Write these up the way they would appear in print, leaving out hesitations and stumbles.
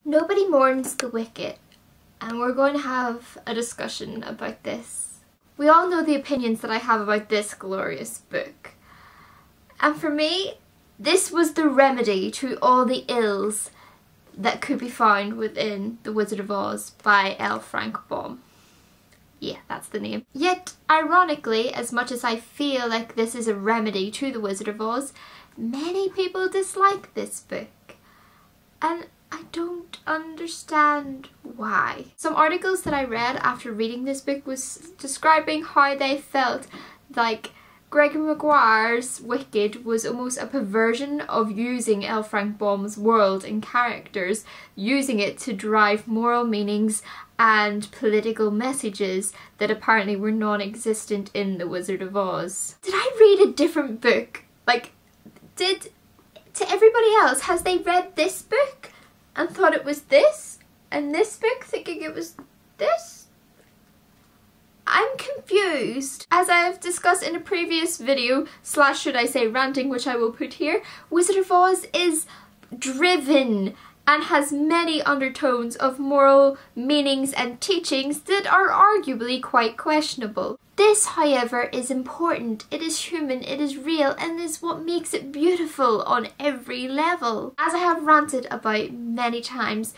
Nobody mourns the wicked, and we're going to have a discussion about this. We all know the opinions that I have about this glorious book. And for me, this was the remedy to all the ills that could be found within The Wizard of Oz by L. Frank Baum. Yeah, that's the name. Yet, ironically, as much as I feel like this is a remedy to The Wizard of Oz, many people dislike this book. And I don't understand why. Some articles that I read after reading this book was describing how they felt like Gregory Maguire's Wicked was almost a perversion of using L. Frank Baum's world and characters, using it to derive moral meanings and political messages that apparently were non-existent in The Wizard of Oz. Did I read a different book? Like, to everybody else, has they read this book and thought it was this, and this book thinking it was this? I'm confused. As I have discussed in a previous video, slash should I say ranting, which I will put here, Wizard of Oz is driven and has many undertones of moral meanings and teachings that are arguably quite questionable. This, however, is important, it is human, it is real, and is what makes it beautiful on every level. As I have ranted about many times,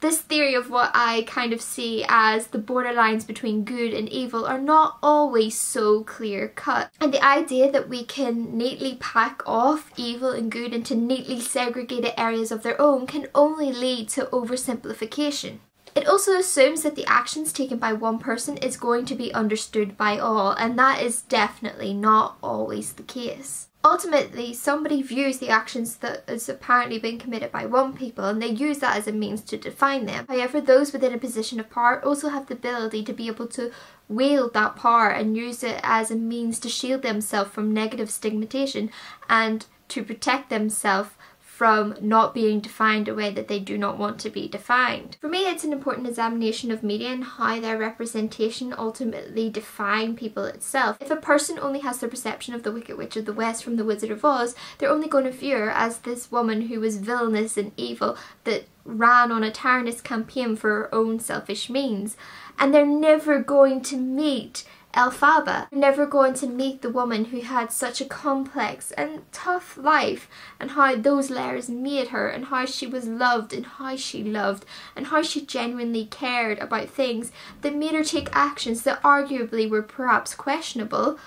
this theory of what I kind of see as the borderlines between good and evil are not always so clear cut. And the idea that we can neatly pack off evil and good into neatly segregated areas of their own can only lead to oversimplification. It also assumes that the actions taken by one person is going to be understood by all, and that is definitely not always the case. Ultimately, somebody views the actions that is apparently being committed by one people and they use that as a means to define them. However, those within a position of power also have the ability to be able to wield that power and use it as a means to shield themselves from negative stigmatization and to protect themselves from not being defined a way that they do not want to be defined. For me, it's an important examination of media and how their representation ultimately define people itself. If a person only has their perception of the Wicked Witch of the West from The Wizard of Oz, they're only going to view her as this woman who was villainous and evil that ran on a tyrannous campaign for her own selfish means. And they're never going to meet Elphaba. They're never going to meet the woman who had such a complex and tough life, and how those layers made her, and how she was loved, and how she loved, and how she genuinely cared about things that made her take actions that arguably were perhaps questionable,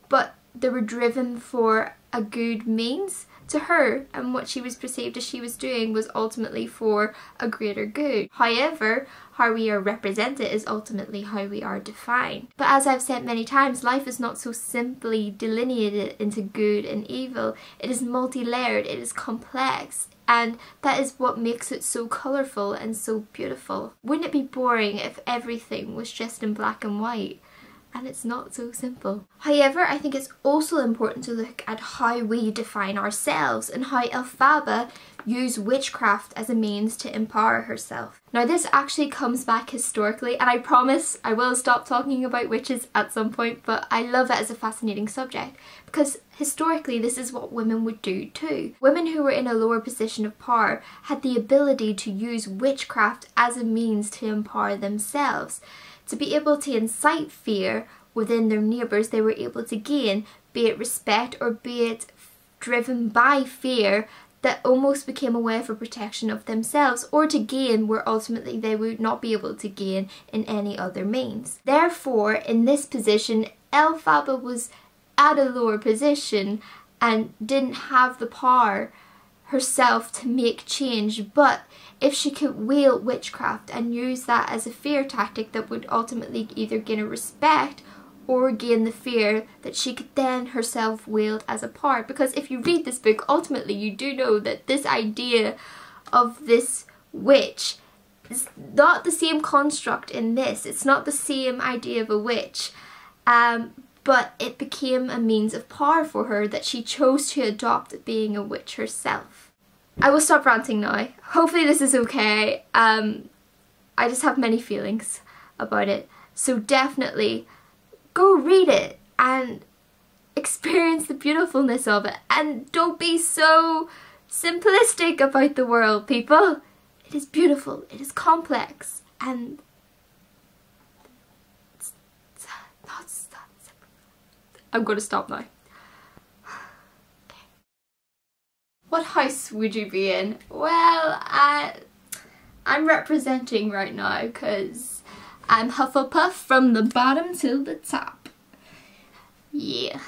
but they were driven for a good means to her, and what she was perceived as she was doing was ultimately for a greater good. However, how we are represented is ultimately how we are defined. But as I've said many times, life is not so simply delineated into good and evil. It is multi-layered, it is complex, and that is what makes it so colourful and so beautiful. Wouldn't it be boring if everything was just in black and white? And it's not so simple. However, I think it's also important to look at how we define ourselves and how Elphaba used witchcraft as a means to empower herself. Now this actually comes back historically, and I promise I will stop talking about witches at some point, but I love it as a fascinating subject because historically this is what women would do too. Women who were in a lower position of power had the ability to use witchcraft as a means to empower themselves. To be able to incite fear within their neighbours, they were able to gain, be it respect or be it driven by fear, that almost became a way for protection of themselves, or to gain where ultimately they would not be able to gain in any other means. Therefore, in this position, Elphaba was at a lower position and didn't have the power herself to make change, but if she could wield witchcraft and use that as a fear tactic that would ultimately either gain a respect or gain the fear that she could then herself wield as a power. Because if you read this book, ultimately you do know that this idea of this witch is not the same construct in this. It's not the same idea of a witch. But it became a means of power for her that she chose to adopt being a witch herself. I will stop ranting now. Hopefully this is okay. I just have many feelings about it. So definitely go read it and experience the beautifulness of it. And don't be so simplistic about the world, people. It is beautiful, it is complex, and I'm going to stop now. Okay. What house would you be in? Well, I'm representing right now because I'm Hufflepuff from the bottom to the top. Yeah.